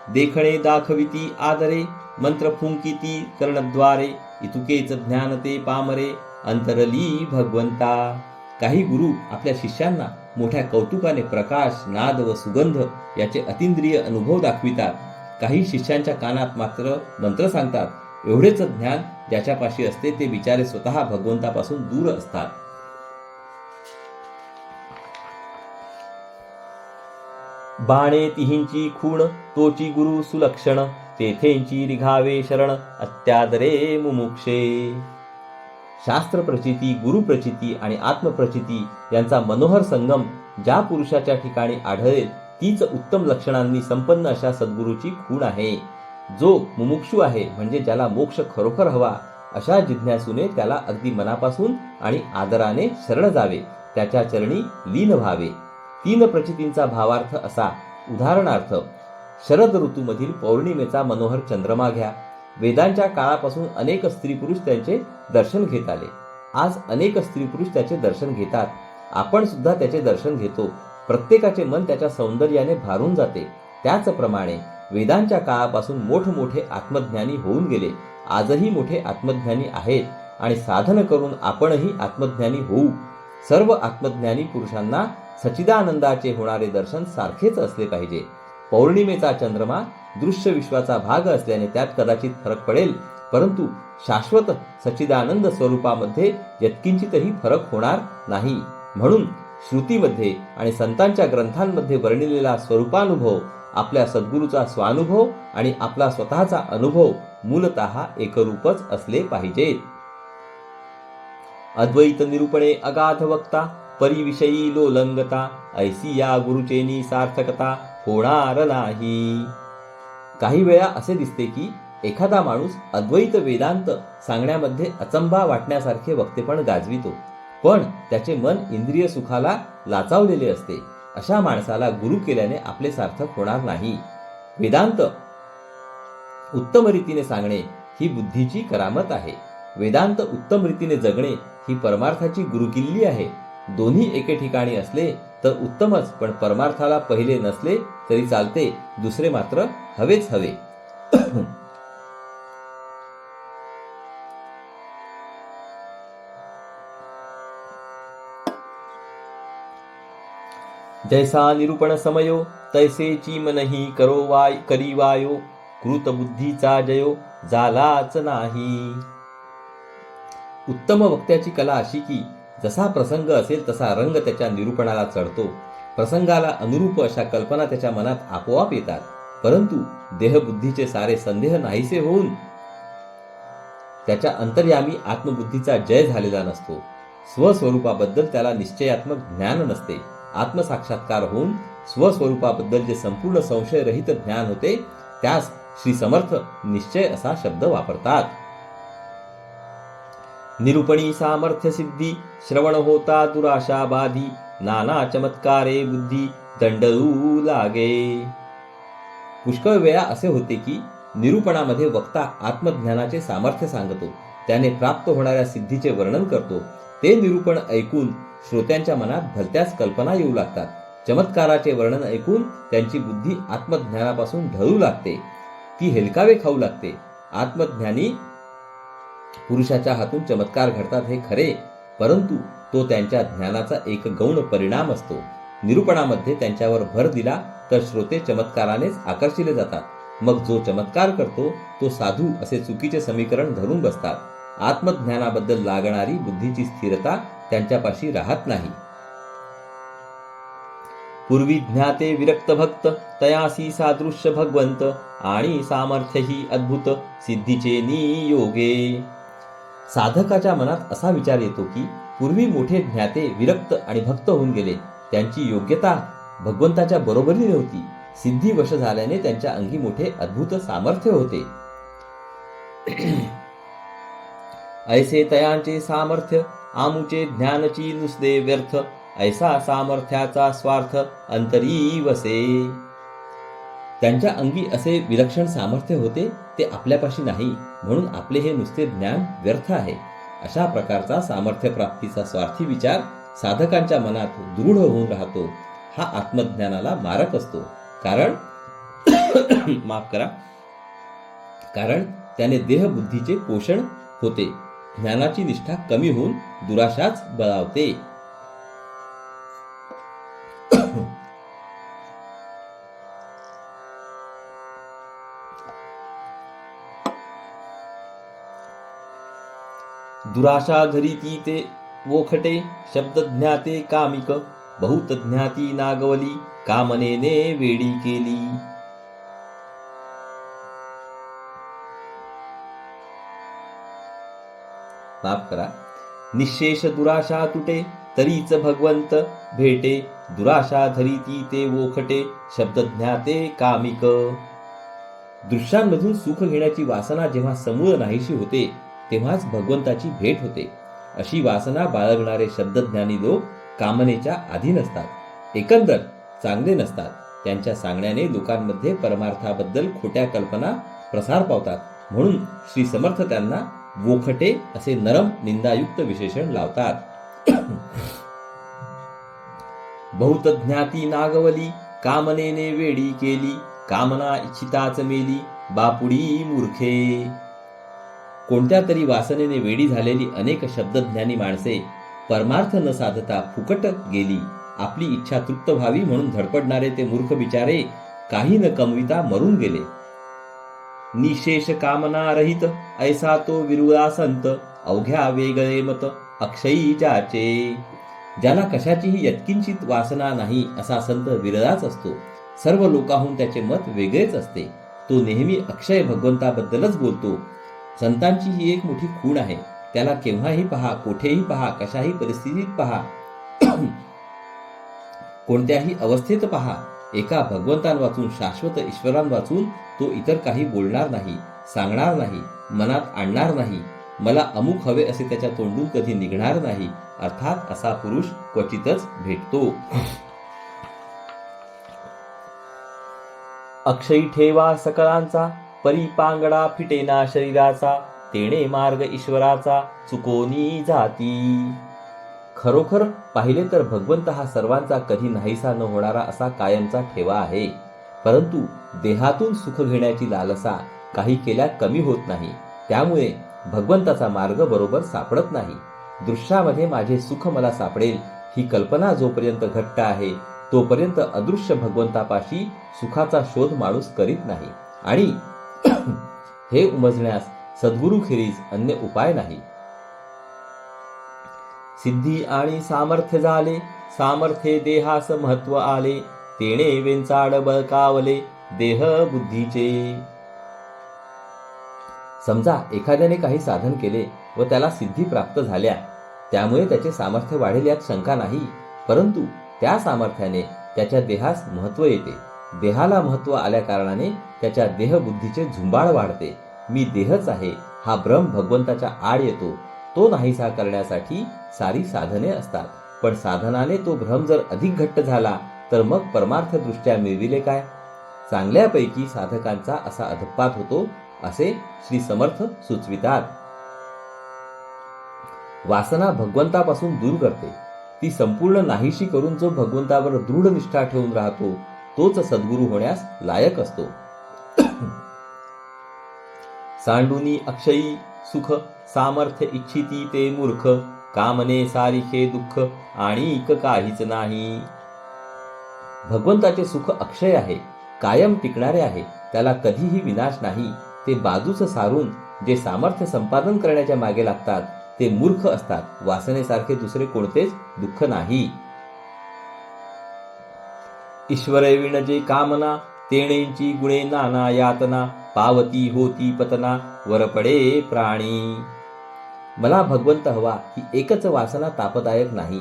देखणे दाखविती आदरे, मंत्र फुंकिती कर्णद्वारे, इतुकेच ज्ञान ते पामरे, अंतरली भगवंता. काही गुरु आपल्या शिष्यांना मोठ्या कौतुकाने प्रकाश, नाद व सुगंध याचे अतिंद्रिय अनुभव दाखवितात. काही शिष्यांच्या कानात मात्र मंत्र सांगतात. एवढेच ज्ञान ज्याच्यापाशी असते ते बिचारे स्वतः भगवंतापासून दूर असतात. बाणे तिहींची खूण, तोची गुरु सुलक्षण, तेथेंची रिघावे शरण, अत्यादरे मुमुक्षे. शास्त्र प्रचिती, गुरुप्रचिती आणि आत्मप्रचिती यांचा मनोहर संगम ज्या पुरुषाच्या ठिकाणी आढळेल तीच उत्तम लक्षणांनी संपन्न अशा सद्गुरूची खूण आहे. जो मुमुक्षू आहे म्हणजे ज्याला मोक्ष खरोखर हवा, अशा जिज्ञासूने त्याला अगदी मनापासून आणि आदराने शरण जावे, त्याच्या चरणी लीन व्हावे. 3 प्रचितींचा भावार्थ असा. उदाहरणार्थ, शरद ऋतूमधील पौर्णिमेचा मनोहर चंद्रमा घ्या. वेदांच्या काळापासून अनेक स्त्री पुरुष त्यांचे दर्शन घेत आले. आज अनेक स्त्री पुरुष त्याचे दर्शन घेतात. आपण सुद्धा त्याचे दर्शन घेतो. प्रत्येकाचे मन त्याच्या सौंदर्याने भारून जाते. त्याचप्रमाणे वेदांच्या काळापासून मोठमोठे आत्मज्ञानी होऊन गेले. आजही मोठे आत्मज्ञानी आहेत आणि साधन करून आपणही आत्मज्ञानी होऊ. सर्व आत्मज्ञानी पुरुषांना सच्चिदानंदाचे होणारे दर्शन सारखेच असले पाहिजे. पौर्णिमेचा चंद्रमा दृश्य विश्वाचा भाग असल्याने त्यात कदाचित फरक पडेल, परंतु शाश्वत सच्चिदानंद स्वरूपामध्ये यत्किंचितही फरक होणार नाही. म्हणून श्रुतीमध्ये आणि संतांच्या ग्रंथांमध्ये वर्णिलेला स्वरूपानुभव, आपल्या सद्गुरूचा स्वानुभव आणि आपला स्वतःचा अनुभव मूलतः एकरूपच असले पाहिजेत. अद्वैत निरूपणे अगाध वक्ता, परिविषयी लोलंगता, ऐसी या गुरुचेनी सार्थकता होणार नाही. काही वेळा असे दिसते की एखादा माणूस अद्वैत वेदांत सांगण्यामध्ये अचंबा वाटण्यासारखे वक्तेपण गाजवितो, पण त्याचे मन इंद्रिय सुखाला लाचावलेले असते. अशा माणसाला गुरु केल्याने आपले सार्थक होणार नाही. वेदांत उत्तम रीतीने सांगणे ही बुद्धीची करामत आहे. वेदांत उत्तम रीतीने जगणे ही परमार्थाची गुरुकिल्ली आहे. दोन्ही एके ठिकाणी असले तर उत्तमच, पण परमार्थाला पहिले नसले तरी चालते, दुसरे मात्र हवेच हवे. जैसा निरूपण समयो, तैसेची मनही करी वायो, कृत बुद्धीचा जयो झालाच नाही. उत्तम वक्त्याची कला अशी की जसा प्रसंग असेल तसा रंग त्याच्या निरूपणाला चढतो. प्रसंगाला अनुरूप अशा कल्पना त्याच्या मनात आपोआप येतात, परंतु देहबुद्धीचे सारे संदेह नाहीसे होऊन त्याच्या अंतर्यामी आत्मबुद्धीचा जय झालेला नसतो. स्वस्वरूपाबद्दल त्याला निश्चयात्मक ज्ञान नसते. आत्मसाक्षात्कार होऊन स्वस्वरूपाबद्दल जे संपूर्ण संशयरहित ज्ञान होते त्यास श्री समर्थ निश्चय असा शब्द वापरतात. निरूपणी सामर्थ्य सिद्धी, श्रवण होता दुराशा बाधी, नाना चमत्कारे बुद्धी दंडू लागे. पुष्कळ वेळा असे होते की निरूपणामध्ये वक्ता आत्मज्ञानाचे सामर्थ्य सांगतो, त्याने प्राप्त होणाऱ्या सिद्धीचे वर्णन करतो. ते निरूपण ऐकून श्रोत्यांच्या मनात भलत्याच कल्पना येऊ लागतात. चमत्काराचे वर्णन ऐकून त्यांची बुद्धी आत्मज्ञानापासून ढळू लागते, ती हेलकावे खाऊ लागते. आत्मज्ञानी पुरुषाच्या हातून चमत्कार घडतात हे खरे, परंतु तो त्यांच्या ज्ञानाचा एक गौण परिणाम असतो. निरूपणामध्ये त्यांच्यावर भर दिला तर श्रोते चमत्कारानेच आकर्षिले जातात. मग जो चमत्कार करतो तो साधू असे चुकीचे समीकरण धरून बसतात. आत्मज्ञानाबद्दल लागणारी बुद्धीची स्थिरता त्यांच्यापाशी राहत नाही. पूर्वी ज्ञाते विरक्त भक्त तयासी सादृश्य भगवंत आणि सामर्थ्यही अद्भुत सिद्धीचे नियोगे. साधकाच्या मनात असा विचार येतो की पूर्वी मोठे ज्ञाते विरक्त आणि भक्त होऊन गेले. त्यांची योग्यता भगवंताच्या बरोबरीने होती. सिद्धी वश झाल्याने त्यांच्या अंगी मोठे अद्भुत सामर्थ्य होते. ऐसे तयांचे सामर्थ्य आमुचे ज्ञानची नुसते व्यर्थ. ऐसा सामर्थ्याचा स्वार्थ अंतरी वसे. त्यांच्या अंगी असे विलक्षण सामर्थ्य होते ते आपल्यापाशी नाही, म्हणून आपले हे नुसते ज्ञान व्यर्थ आहे. अशा प्रकारचा सामर्थ्य प्राप्तीचा स्वार्थी विचार साधकांच्या मनात दृढ होऊन राहतो. हा आत्मज्ञानाला मारक असतो. कारण कारण त्याने देहबुद्धीचे पोषण होते. ज्ञानाची निष्ठा कमी होऊन दुराशाच बळावते. दुराशा धरीती ते वोखटे शब्द ज्ञाते कामिक. बहुत ज्ञाती नागवली कामनेने वेडी केली. माफ करा. निशेष दुराशा तुटे तरीच भगवंत भेटे. दुराशा धरीती ते वोखटे शब्द ज्ञाते कामिक. दृश्यांमधून सुख घेण्याची वासना जेव्हा समूळ नाहीशी होते तेव्हाच भगवंताची भेट होते. अशी वासना बाळगणारे शब्दज्ञानी लोक कामनेच्या अधीन असतात. एकंदर चांगले नसतात. त्यांच्या सांगण्याने लोकांमध्ये परमार्थाबद्दल खोट्या कल्पना प्रसार पावतात. म्हणून श्री समर्थ त्यांना वोखटे असे नरम निंदायुक्त विशेषण लावतात. बहुत ज्ञाती नागवली कामनेने वेडी केली. कामना इच्छिताच मेली बापुडी मूर्खे. कोणत्या तरी वासनेने वेडी झालेली अनेक शब्दज्ञानी माणसे परमार्थ न साधता फुकट गेली. आपली इच्छा तृप्त व्हावी म्हणून धडपडणारे ते मूर्ख बिचारे काही न कमविता मरून गेले. निशेष कामना रहित ऐसा तो विरुळा संत. अवघ्या वेगळे मत अक्षयी ज्याचे. ज्याला कशाचीही यत्किंचित वासना नाही असा संत विरळाच असतो. सर्व लोकांहून त्याचे मत वेगळेच असते. तो नेहमी अक्षय भगवंताबद्दलच बोलतो. संतांची ही एक मोठी खूण आहे. त्याला केव्हाही पहा, कोठेही पहा, कशाही परिस्थितीत पहा, कोणत्याही अवस्थेत पहा, एका भगवंतान वाचून, शाश्वत ईश्वरान वाचून तो इतर काही बोलणार नाही, सांगणार नाही, मनात आणणार नाही. मला अमुक हवे असे त्याच्या तोंडून कधी निघणार नाही. अर्थात असा पुरुष क्वचितच भेटतो. अक्षयी ठेवा सकळांचा परिपांगडा फिटेना शरीराचा. तेणे मार्ग ईश्वराचा चुकोनी जाती. खरोखर पाहिले तर भगवंत हा सर्वांचा कधी नाहीसा न होणारा असा कायमचा ठेवा आहे. परंतु देहातून सुख घेण्याची लालसा काही केल्या कमी होत नाही. त्यामुळे भगवंताचा मार्ग बरोबर सापडत नाही. दृश्यामध्ये माझे सुख मला सापडेल ही कल्पना जोपर्यंत घट्ट आहे तोपर्यंत अदृश्य भगवंतापाशी सुखाचा शोध माणूस करीत नाही. आणि हे उमजण्यास सद्गुरूखेरीज अन्य उपाय नाही. सिद्धी आणि सामर्थ्य झाले, सामर्थ्ये देहास महत्व आले. तेणे वेंचाड बळकावले देह बुद्धीचे. समजा एखाद्याने काही साधन केले व त्याला सिद्धी प्राप्त झाल्या, त्यामुळे त्याचे सामर्थ्य वाढेल यात शंका नाही. परंतु त्या सामर्थ्याने त्याच्या देहास महत्व येते. देहाला महत्व आल्या कारणाने त्याच्या देहबुद्धीचे झुंबाळ वाढते. मी देहच आहे हा भ्रम भगवंताच्या आड येतो. तो नाहीसा करण्यासाठी सारी साधने असतात. पण साधनाने तो भ्रम जर अधिक घट्ट झाला तर मग परमार्थ दृष्ट्या मिळविले काय? चांगल्यापैकी साधकांचा असा अधपात होतो असे श्री समर्थ सुचवितात. वासना भगवंतापासून दूर करते. ती संपूर्ण नाहीशी करून जो भगवंतावर दृढ निष्ठा ठेवून राहतो तोच सद्गुरू होण्यास लायक असतो. सांडूनी अक्षयी सुख सामर्थ्य इच्छिती ते मूर्ख. कामने सारिखे दुःख आणिक काहीच नाही. भगवंताचे सुख अक्षय आहे, कायम टिकणारे आहे, त्याला कधीही विनाश नाही. ते बाजूच सारून जे सामर्थ्य संपादन करण्याच्या मागे लागतात ते मूर्ख असतात. वासनेसारखे दुसरे कोणतेच दुःख नाही. ईश्वरे विण जे कामना, तेणेंची गुणे नाना यातना, पावती होती पतना, वरपडे प्राणी. मला भगवंत हवा ही एकच वासना तापदायक नाही.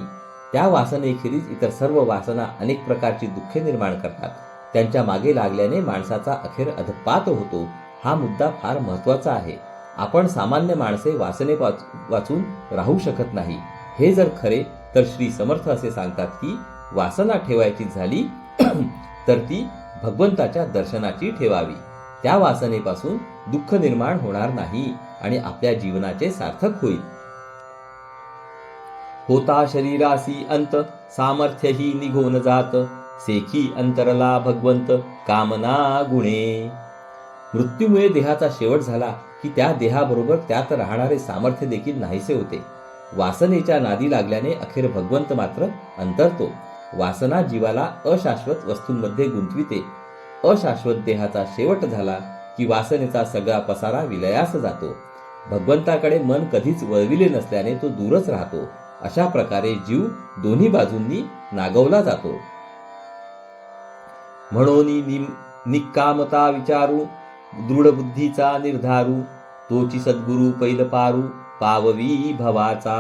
त्या वासनेखेरीज इतर सर्व वासना अनेक प्रकारची दुःखे निर्माण करतात. त्यांच्या मागे लागल्याने माणसाचा अखेर अधपात होतो. हा मुद्दा फार महत्वाचा आहे. आपण सामान्य माणसे वासने वाचून राहू शकत नाही. हे जर खरे तर श्री समर्थ असे सांगतात की वासना ठेवायची झाली तर ती भगवंताच्या दर्शनाची ठेवावी. त्या वासनेपासून दुःख निर्माण होणार नाही आणि आपल्या जीवनाचे सार्थक होईल. होता शरीरासी अंत, सामर्थ्यही निघून जात, सेखी अंतरला भगवंत, कामना गुणे. मृत्यूमुळे देहाचा शेवट झाला की त्या देहाबरोबर त्यात राहणारे सामर्थ्य देखील नाहीसे होते. वासनेच्या नादी लागल्याने अखेर भगवंत मात्र अंतरतो. वासना जीवाला अशाश्वत वस्तूंमध्ये गुंतविते. अशाश्वत देहाचा शेवट झाला की वासनेचा सगळा पसारा विलयास जातो. भगवंताकडे मन कधीच वळविले नसल्याने तो दूरच राहतो. अशा प्रकारे जीव दोन्ही बाजूंनी नागवला जातो. म्हणून निकामता विचारू, दृढ बुद्धीचा निर्धारू, तोची सद्गुरु पैल पारू, पाववी भवाचा.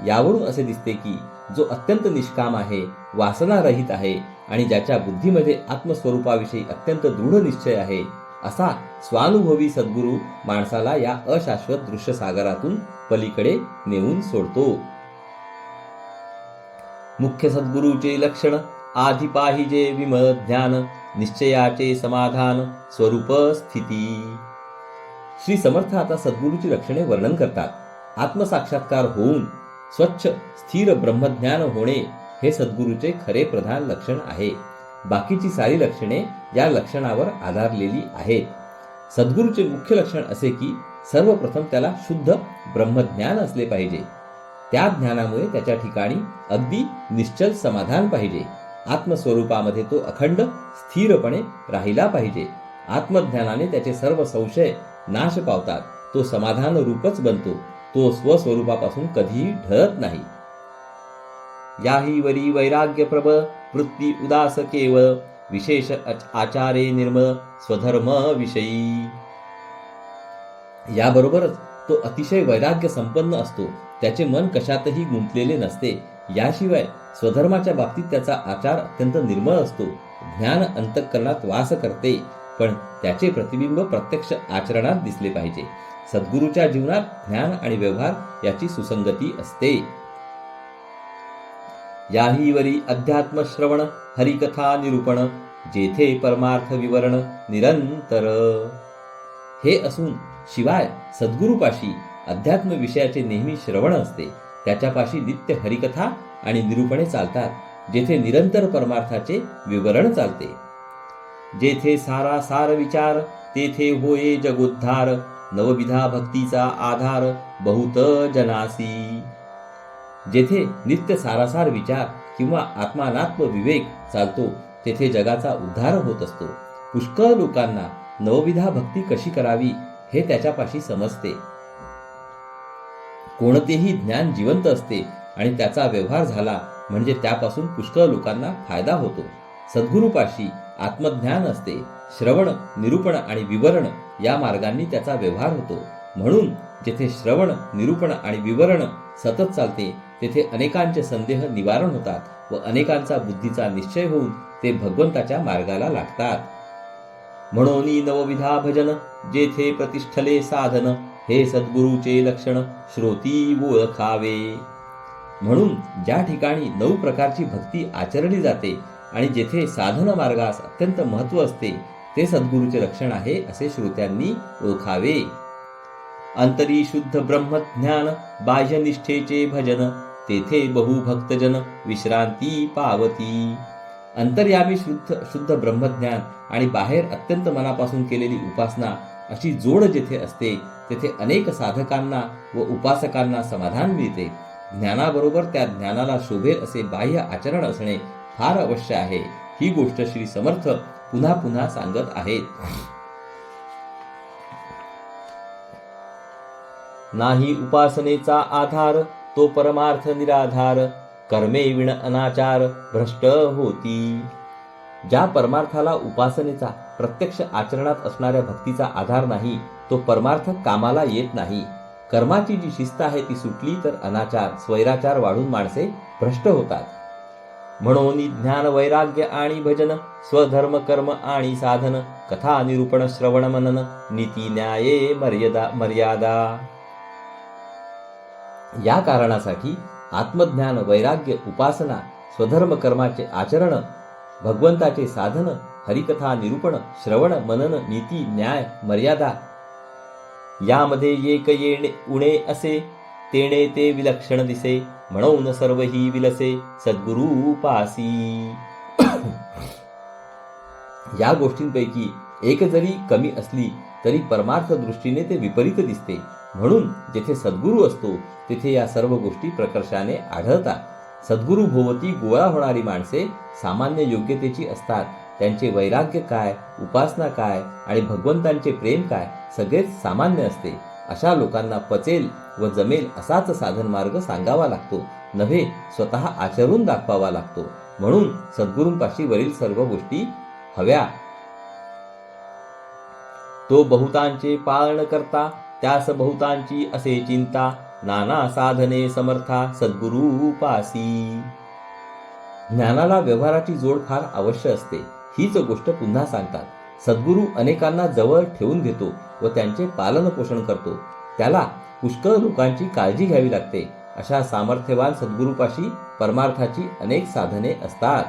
यावरून असे दिसते की जो अत्यंत निष्काम आहे, वासनारहित आहे आणि ज्याच्या बुद्धीमध्ये आत्मस्वरूपाविषयी अत्यंत दृढ निश्चय आहे, असा स्वानुभवी सद्गुरू माणसाला या अशाश्वत दृश्य सागरातून पलीकडे नेऊन सोडतो. मुख्य सद्गुरूचे लक्षण आधी पाहिजे विमल ज्ञान, निश्चयाचे समाधान, स्वरूप स्थिती. श्री समर्थ आता सद्गुरूची लक्षणे वर्णन करतात. आत्मसाक्षात्कार होऊन स्वच्छ स्थिर ब्रह्मज्ञान होणे हे सद्गुरूचे खरे प्रधान लक्षण आहे. बाकीची सारी लक्षणे या लक्षणावर आधारलेली आहेत. सद्गुरूचे मुख्य लक्षण असे की सर्वप्रथम त्याला शुद्ध ब्रह्मज्ञान असले पाहिजे. त्या ज्ञानामुळे त्याच्या ठिकाणी अगदी निश्चल समाधान पाहिजे. आत्मस्वरूपामध्ये तो अखंड स्थिरपणे राहिला पाहिजे. आत्मज्ञानाने त्याचे सर्व संशय नाश पावतात. तो समाधान रूपच बनतो. तो स्वस्वरूपापासून कधीही ढळत नाही. याही वरी वैराग्य प्रबळ, वृत्ती उदास केवळ, विशेष आचारे निर्मळ, स्वधर्म विषयी. याबरोबरच तो अतिशय वैराग्य संपन्न असतो. त्याचे मन कशातही गुंतलेले नसते. याशिवाय स्वधर्माच्या बाबतीत त्याचा आचार अत्यंत निर्मळ असतो. ज्ञान अंतःकरणात वास करते, पण त्याचे प्रतिबिंब प्रत्यक्ष आचरणात दिसले पाहिजे. सद्गुरूच्या जीवनात ज्ञान आणि व्यवहार याची सुसंगती असते. याहीवरी अध्यात्म श्रवण, हरिकथा निरूपण, जेथे परमार्थ विवरण निरंतर. हे असून शिवाय सद्गुरूपाशी अध्यात्म विषयाचे नेहमी श्रवण असते. त्याच्यापाशी नित्य हरिकथा आणि निरूपणे चालतात, जेथे निरंतर परमार्थाचे विवरण चालते. जेथे सारा सार विचार, तेथे होये जगोद्धार, नवविधा भक्तीचा आधार, बहुत जनासी. जेथे नित्य सारासार विचार किंवा आत्मानात्म विवेक चालतो, तेथे जगाचा उद्धार होत असतो. पुष्कळ लोकांना नवविधा भक्ती कशी करावी हे त्याच्यापाशी समजते. कोणतेही ज्ञान जिवंत असते आणि त्याचा व्यवहार झाला म्हणजे त्यापासून पुष्कळ लोकांना फायदा होतो. सद्गुरूपाशी आत्मज्ञान असते. श्रवण, निरूपण आणि विवरण या मार्गांनी त्याचा व्यवहार होतो. म्हणून जेथे श्रवण, निरूपण आणि विवरण सतत चालते, तेथे अनेकांचे संदेह निवारण होतात व अनेकांचा बुद्धीचा निश्चय होऊन ते भगवंताच्या मार्गाला लागतात. म्हणून नवविधा भजन, जेथे प्रतिष्ठले साधन, हे सद्गुरूचे लक्षण श्रोती ओळखावे. म्हणून ज्या ठिकाणी 9 प्रकारची भक्ती आचरली जाते आणि जेथे साधन मार्गास अत्यंत महत्त्व असते, ते सद्गुरूचे लक्षण आहे असे श्रोत्यांनी ओळखावे. अंतरी शुद्ध ब्रह्मज्ञान, बाह्य निष्ठेचे भजन, तेथे बहु भक्तजन विश्रांती पावती. अंतर्यामी शुद्ध ब्रह्मज्ञान आणि बाहेर अत्यंत मनापासून केलेली उपासना अशी जोड जेथे असते, तेथे अनेक साधकांना व उपासकांना समाधान मिळते. ज्ञानाबरोबर त्या ज्ञानाला शोभेल असे बाह्य आचरण असणे फार अवश्य आहे. ही गोष्ट श्री समर्थ पुन्हा पुन्हा सांगत आहेत. नाही उपासनेचा आधार तो परमार्थ निराधार, कर्मे विण अनाचार भ्रष्ट होती. ज्या परमार्थाला उपासनेचा प्रत्यक्ष आचरणात असणाऱ्या भक्तीचा आधार नाही तो परमार्थ कामाला येत नाही. कर्माची जी शिस्त आहे ती सुटली तर अनाचार स्वैराचार वाढून माणसे भ्रष्ट होतात. म्हणून ज्ञान वैराग्य आणि भजन, स्वधर्म कर्म आणि साधन, कथा निरूपण श्रवण मनन, नीती न्याये मर्यादा. या कारणासाठी आत्मज्ञान वैराग्य उपासना स्वधर्म कर्माचे आचरण, भगवंताचे साधन, हरिकथा निरूपण श्रवण मनन, नीती न्याय मर्यादा यामध्ये एक येणे उणे असे, तेणे ते विलक्षण दिसे, म्हणून सर्व ही विलसे सद्गुरु उपासी. या गोष्टींपैकी एक जरी कमी असली तरी परमार्थ दृष्टीने ते विपरीत दिसते. म्हणून जेथे सद्गुरू असतो तेथे या सर्व गोष्टी प्रकर्षाने आढळतात. सद्गुरू भोवती गोळा होणारी माणसे सामान्य योग्यतेची असतात. त्यांचे वैराग्य काय, उपासना काय आणि भगवंतांचे प्रेम काय सगळेच सामान्य असते. अशा लोकांना पचेल व जमेल असाच साधन मार्ग सांगावा लागतो, नव्हे स्वतः आचरून दाखवावा लागतो. म्हणून सद्गुरूंपाशी वरील सर्व गोष्टी हव्या. तो बहुतांचे पालन करता, त्यास बहुतांची असे चिंता, नाना साधने समर्था सद्गुरु उपासी. ज्ञानाला व्यवहाराची जोड फार अवश्य असते. हीच गोष्ट पुन्हा सांगतात. सद्गुरू अनेकांना जवळ ठेवून घेतो व त्यांचे पालन पोषण करतो. त्याला पुष्कळ लोकांची काळजी घ्यावी लागते. अशा सामर्थ्यवान सद्गुरूपाशी परमार्थाची अनेक साधने असतात.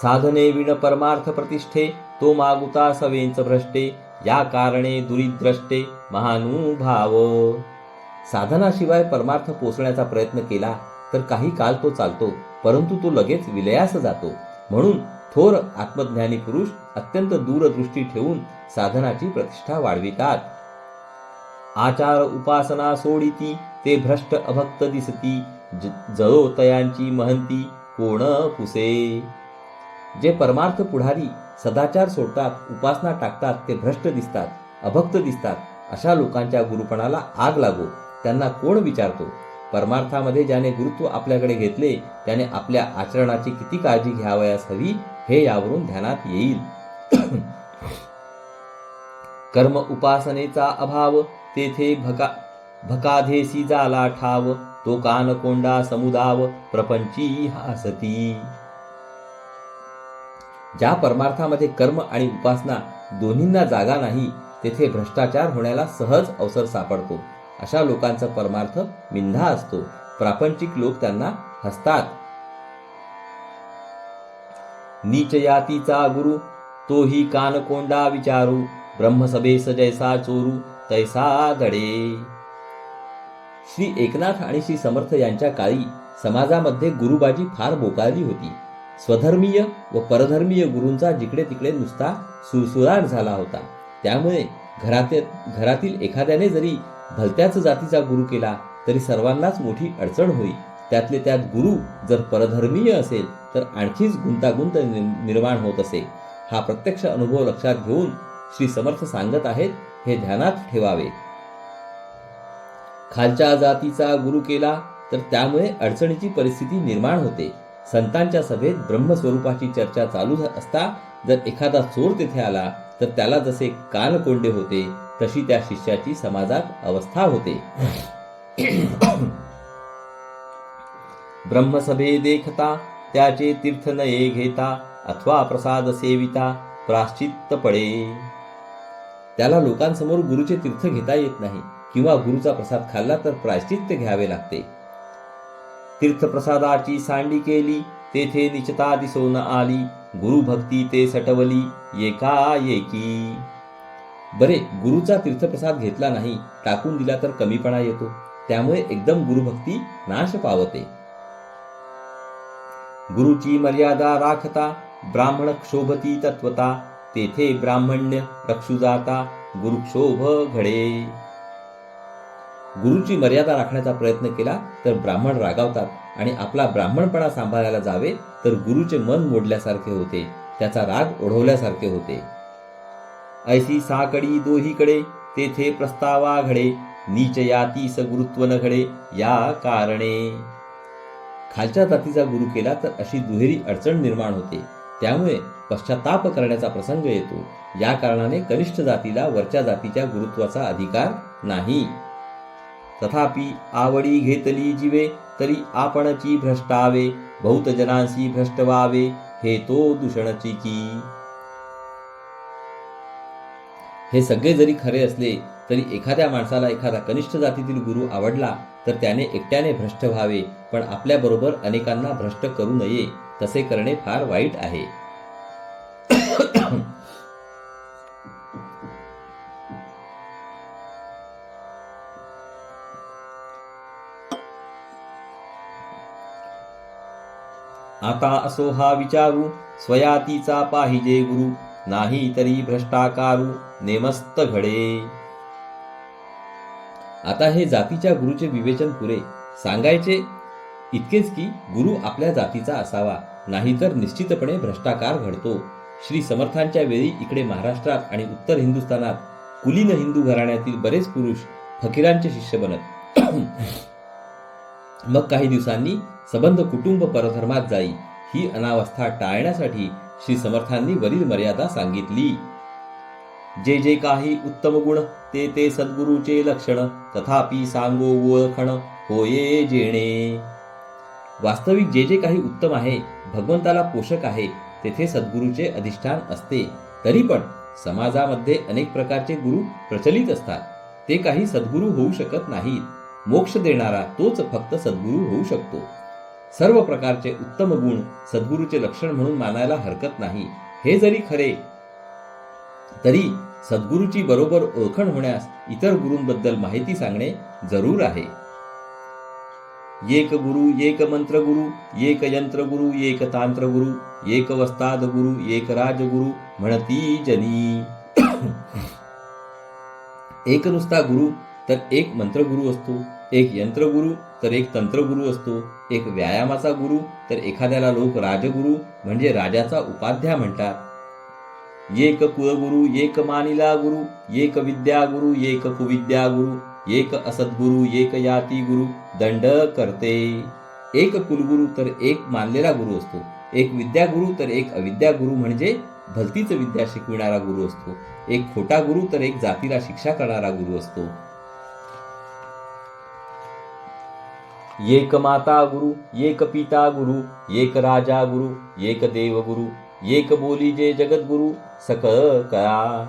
साधने विण परमार्थ प्रतिष्ठे, तो मागुता सवेंच भ्रष्टे, या कारणे दुरिद्रष्टे महानुभाव. साधनाशिवाय परमार्थ पोचण्याचा प्रयत्न केला तर काही काळ तो चालतो, परंतु तो लगेच विलयास जातो. म्हणून थोर आत्मज्ञानी पुरुष अत्यंत दूरदृष्टी ठेवून साधनाची प्रतिष्ठा वाढवितात. आचार उपासना सोडिती, ते भ्रष्ट अभक्त दिसती, जळो तयांची महंती कोण पुसे. जे परमार्थ पुढारी सदाचार सोडतात, उपासना टाकतात, ते भ्रष्ट दिसतात, अभक्त दिसतात. अशा लोकांच्या गुरुपणाला आग लागो, त्यांना कोण विचारतो. परमार्थामध्ये ज्याने गुरुत्व आपल्याकडे घेतले त्याने आपल्या आचरणाची किती काळजी घ्यावयास हवी हे यावरून ध्यानात येईल. कर्म उपासनेचा अभाव, तेथे भकाधेसी जाला ठाव, तो कान कोंडा समुदाव प्रपंची हासती. ज्या परमार्थामध्ये कर्म आणि उपासना दोन्हींना जागा नाही तेथे भ्रष्टाचार होण्याला सहज अवसर सापडतो. अशा लोकांचा परमार्थ मिंधा असतो. प्रापंचिक लोक त्यांना हसतात. नीच यातीचा गुरु, तोही कान कोंडा विचारू, ब्रह्मसभेस जैसा चोरू तैसा दडे. श्री एकनाथ आणि श्री समर्थ यांच्या काळी समाजामध्ये गुरुबाजी फार बोकाळली होती. स्वधर्मीय व परधर्मीय गुरूंचा जिकडे तिकडे नुसता सुळसुळाट झाला होता. त्यामुळे घरातील एखाद्याने जरी भलत्याच जातीचा गुरु केला तरी सर्वांनाच मोठी अडचण होई. त्यातले त्यात गुरु जर परधर्मीय असेल तर आणखीच गुंतागुंत निर्माण होत असे. हा प्रत्यक्ष अनुभव लक्षात घेऊन श्री समर्थ सांगत आहेत, हे ध्यानात ठेवावे. खालच्या जातीचा गुरु केला तर त्यामुळे अडचणीची परिस्थिती निर्माण होते. संतांच्या सभेत ब्रह्मस्वरूपाची चर्चा चालू असता जर एखादा चोर तेथे आला तर त्याला जसे कान कोंडे होते तशी त्या शिष्याची समाजात अवस्था होते. ब्रह्मसभे देखता, त्याचे तीर्थ नये घेता, अथवा प्रसाद सेविता प्राश्चित्त पडे. त्याला लोकांसमोर गुरुचे तीर्थ घेता येत नाही किंवा गुरुचा प्रसाद खाल्ला तर प्रायश्चित्त घ्यावे लागते. तीर्थप्रसादाची सांडी केली, तेथे निचता दिसून आली, गुरुभक्ती ते सटवली एकाएकी. बरे, गुरुचा तीर्थप्रसाद घेतला नाही, टाकून दिला तर कमीपणा येतो. त्यामुळे एकदम गुरुभक्ती नाश पावते. गुरुची मर्यादा राखता, ब्राह्मण क्षोभती तत्वता, तेथे ब्राह्मण्य रक्षू जाता, गुरुक्षोभ घडे. गुरुची मर्यादा राखण्याचा प्रयत्न केला तर ब्राह्मण रागावतात आणि आपला ब्राह्मणपणा सांभाळायला जावे तर गुरुचे मन मोडल्यासारखे होते, त्याचा राग ओढवल्यासारखे होते. ऐसी साकडी दोहीकडे तेथे प्रस्तावा घडे, नीच यातीस गुरुत्व न घडे या कारणे. खालच्या जातीचा गुरु केला तर अशी दुहेरी अडचण निर्माण होते, त्यामुळे पश्चाताप करण्याचा प्रसंग येतो. या कारणाने कनिष्ठ जातीला वरच्या जातीच्या गुरुत्वाचा अधिकार नाही. तथापि आवडी घेतली जीवे तरी आपणची भ्रष्टावे, बहुत जनांसी भ्रष्ट व्हावे हे तो दूषणची की. हे सगळे जरी खरे असले तरी एखाद्या माणसाला एखादा कनिष्ठ जातीतील गुरु आवडला तर त्याने एकट्याने भ्रष्ट व्हावे, पण आपल्याबरोबर अनेकांना भ्रष्ट करू नये. तसे करणे फार वाईट आहे. आता असो हा विचारू, स्वयातीचा पाहिजे गुरु, नाही तरी भ्रष्टाकारू नेमस्त घडे. आता हे जातीच्या गुरुचे विवेचन पुरे. सांगायचे इतकेच की गुरु आपल्या जातीचा असावा, नाहीतर निश्चितपणे भ्रष्टाकार घडतो. श्री समर्थांच्या वेळी इकडे महाराष्ट्रात आणि उत्तर हिंदुस्थानात कुलीन हिंदू घराण्यातील बरेच पुरुष फकीरांचे शिष्य बनत. मग काही दिवसांनी संबंध कुटुंब परधर्मात जाई. ही अनावस्था टाळण्यासाठी श्री समर्थांनी वरील मर्यादा सांगितली. जे जे काही उत्तम गुण ते ते सद्गुरूचे लक्षण, तथापि सांगो ओळखण होये जेणे. वास्तविक जे जे काही उत्तम आहे, भगवंताला पोषक आहे, तेथे सद्गुरूचे अधिष्ठान असते. तरी पण समाजामध्ये अनेक प्रकारचे गुरु प्रचलित असतात. ते काही सद्गुरू होऊ शकत नाहीत. मोक्ष देणारा तोच फक्त सद्गुरू होऊ शकतो. सर्व प्रकारचे उत्तम गुण सद्गुरूचे लक्षण म्हणून मानायला हरकत नाही. हे जरी खरे तरी सद्गुरूची बरोबर ओळखण होण्यास इतर गुरूंबद्दल माहिती सांगणे जरूर आहे. एक गुरु, एक मंत्र गुरु, एक यंत्र गुरु, एक तांत्र गुरु, एक वस्ताद गुरु, एक राजगुरु म्हणती जनी. एक नुसता गुरु तर एक मंत्रगुरु असतो, एक यंत्रगुरु तर एक तंत्रगुरु असतो, एक व्यायामाचा गुरु तर एखाद्याला लोक राजगुरु म्हणजे राजाचा उपाध्याय म्हणतात. एक कुलगुरु, एक मानिला गुरु, एक विद्या गुरु, एक कुविद्या गुरु, एक असद्गुरु, एक याती गुरु दंड करते. एक कुलगुरु तर एक मानलेला गुरु असतो, एक विद्यागुरु तर एक अविद्या गुरु म्हणजे भलतीच विद्या शिकविणारा गुरु असतो, एक खोटा गुरु तर एक जातीला शिक्षा करणारा गुरु असतो. एक माता गुरु, एक पिता गुरु, एक राजा गुरु, एक देव गुरु, एक बोली जे जगत गुरु सकळ कळा.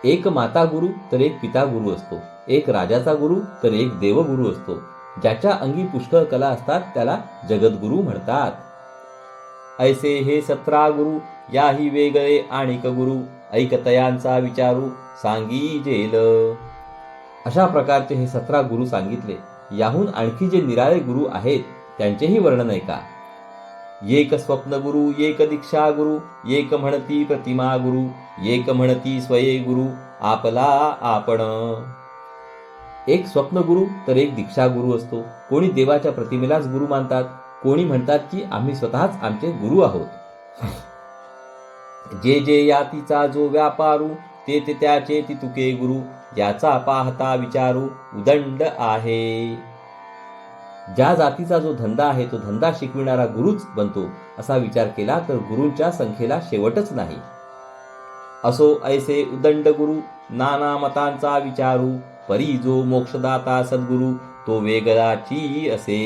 एक माता गुरु तर एक पिता गुरु असतो, एक राजाचा गुरु तर एक देवगुरु असतो. ज्याच्या अंगी पुष्कळ कला असतात त्याला जगद्गुरु म्हणतात. ऐसे हे 17 गुरु, याही वेगळे आणिक गुरु, ऐकतयांचा विचारू सांगी जेल. अशा प्रकारचे हे 17 गुरु सांगितले. याहून आणखी जे निराळे गुरु आहेत त्यांचेही वर्णन ऐका. एक स्वप्न गुरु, एक दीक्षा गुरु, एक म्हणती प्रतिमा गुरु, एक म्हणती स्वये गुरु आपला आपण. एक स्वप्न गुरु तर एक दीक्षा गुरु असतो. कोणी देवाच्या प्रतिमेलाच गुरु मानतात, कोणी म्हणतात की आम्ही स्वतःच आमचे गुरु आहोत. जे जे यातीचा जो व्यापारू, ते ते त्याचे ती तुके गुरु, याचा पाहता विचारू उदंड आहे. ज्या जातीचा जो धंदा आहे तो धंदा शिकविणारा गुरुच बनतो असा विचार केला तर गुरूंच्या संख्येला शेवटच नाही. असो ऐसे उदंड गुरु, नाना मतांचा विचारू, परी जो मोक्षदाता सद्गुरु तो वेगळाची असे.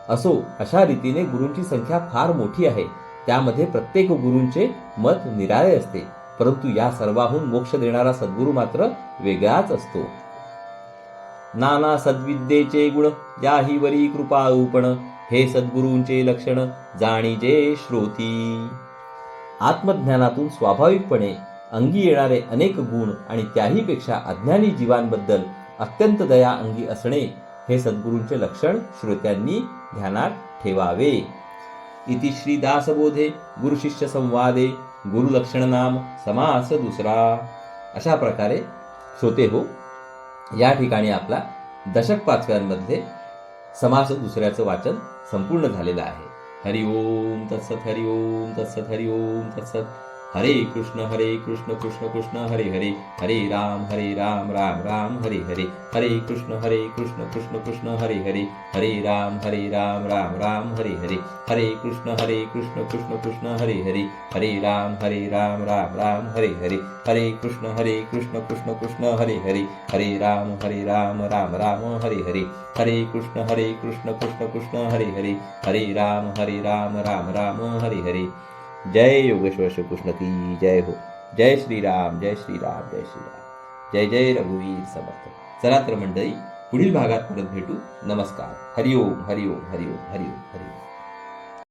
असो अशा रीतीने गुरूंची संख्या फार मोठी आहे. त्यामध्ये प्रत्येक गुरूंचे मत निराळे असते, परंतु या सर्वाहून मोक्ष देणारा सद्गुरू मात्र वेगळाच असतो. नाना सद्विद्येचे गुण, याही वरी कृपाळूपण, हे सद्गुरूंचे लक्षण जाणीजे श्रोती. आत्मज्ञानातून स्वाभाविकपणे अंगी येणारे अनेक गुण आणि त्याहीपेक्षा अज्ञानी जीवांबद्दल अत्यंत दया अंगी असणे हे सद्गुरूंचे लक्षण श्रोत्यांनी ध्यानात ठेवावे. इति श्री दासबोधे गुरुशिष्य संवादे गुरुलक्षण नाम समास दुसरा. अशा प्रकारे श्रोते हो, या ठिकाणी आपला दशक पाचव्यांमध्ये समास दुसऱ्याचं वाचन संपूर्ण झालेलं आहे. हरि ओम तत्सत, हरि ओम तत्सत, हरि ओम तत्सत. हरे कृष्ण कृष्ण कृष्ण हरे हरे, हरे राम राम राम हरे हरे, हरे कृष्ण कृष्ण कृष्ण हरे हरे, हरे राम राम राम हरे हरे, हरे कृष्ण कृष्ण कृष्ण हरे हरे, हरे राम राम राम हरे हरे, हरे कृष्ण कृष्ण कृष्ण हरे हरे, हरे राम राम राम हरे हरे, हरे कृष्ण कृष्ण कृष्ण हरे हरे, हरे राम राम राम हरे हरे. जय योगेश्वर श्री कृष्ण की जय हो. जय श्रीराम, जय श्रीराम, जय श्रीराम. जय जय रघुवीर समर्थ. चला तर मंडळी, पुढील भागात परत भेटू. नमस्कार. हरिओम हरिओम हरिओम हरिओम हरिओम.